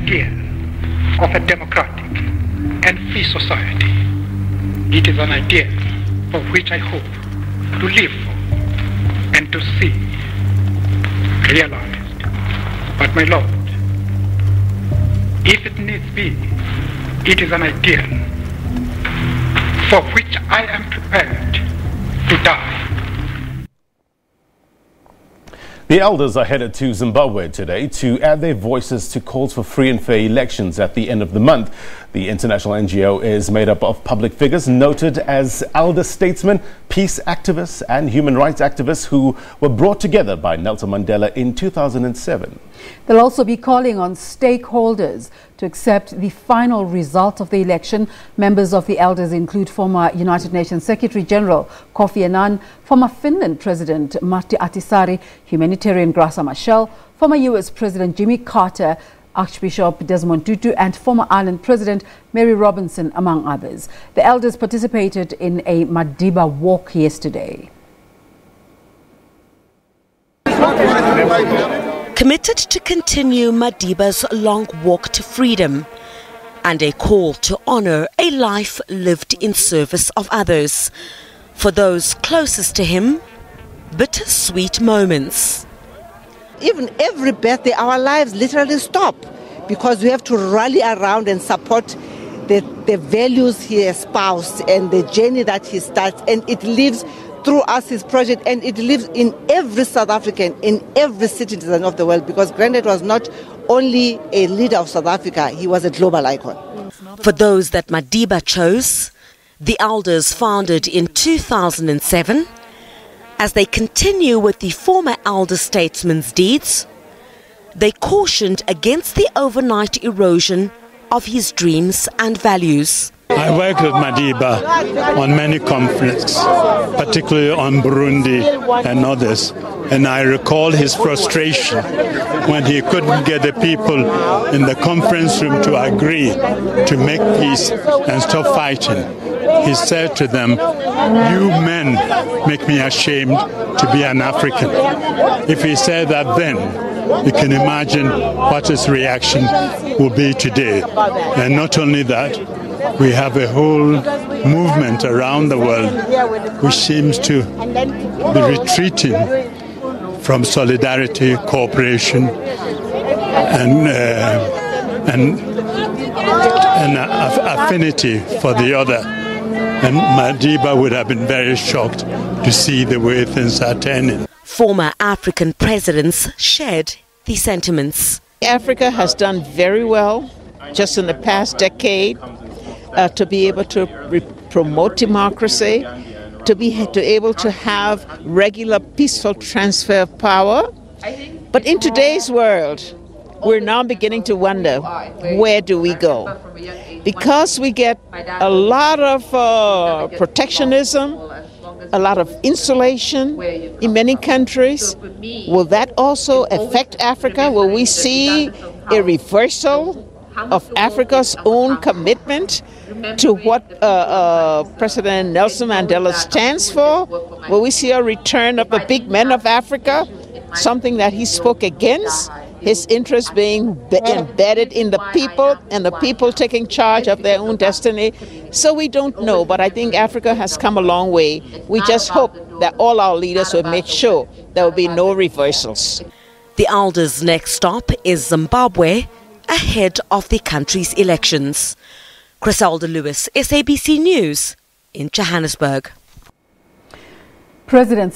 ideal of a democratic and free society. It is an ideal for which I hope to live for and to see realized. But my Lord, if it needs be, it is an ideal for which I am prepared to die. The elders are headed to Zimbabwe today to add their voices to calls for free and fair elections at the end of the month. The international NGO is made up of public figures noted as elder statesmen, peace activists and human rights activists who were brought together by Nelson Mandela in 2007. They'll also be calling on stakeholders to accept the final result of the election. Members of the elders include former United Nations Secretary-General Kofi Annan, former Finland President Marti Ah-ti-sari, humanitarian Graca Machel, former U.S. President Jimmy Carter, Archbishop Desmond Tutu and former Ireland President Mary Robinson, among others. The elders participated in a Madiba walk yesterday. Committed to continue Madiba's long walk to freedom and a call to honor a life lived in service of others. For those closest to him, bittersweet moments. Even every birthday, our lives literally stop because we have to rally around and support the values he espoused and the journey that he starts, and it lives through us, his project, and it lives in every South African, in every citizen of the world, because Granddad was not only a leader of South Africa, he was a global icon. For those that Madiba chose, the elders founded in 2007, as they continue with the former elder statesman's deeds, they cautioned against the overnight erosion of his dreams and values. I worked with Madiba on many conflicts, particularly on Burundi and others, and I recall his frustration when he couldn't get the people in the conference room to agree to make peace and stop fighting. He said to them, "You men make me ashamed to be an African." If he said that then, you can imagine what his reaction will be today. And not only that, we have a whole movement around the world which seems to be retreating from solidarity, cooperation, and affinity for the other. And Madiba would have been very shocked to see the way things are turning. Former African presidents shared these sentiments. Africa has done very well just in the past decade to be able to promote democracy, to be able to have regular peaceful transfer of power. But in today's world, we're now beginning to wonder, where do we go? Because we get a lot of protectionism, a lot of insulation in many countries. Will that also affect Africa? Will we see a reversal of Africa's own commitment to what President Nelson Mandela stands for? Will we see a return of the big men of Africa, something that he spoke against? His interests being embedded in the people and the people taking charge of their own destiny. So we don't know, but I think Africa has come a long way. We just hope that all our leaders will make sure there will be no reversals. The elders' next stop is Zimbabwe, ahead of the country's elections. Griselda Lewis, SABC News in Johannesburg. President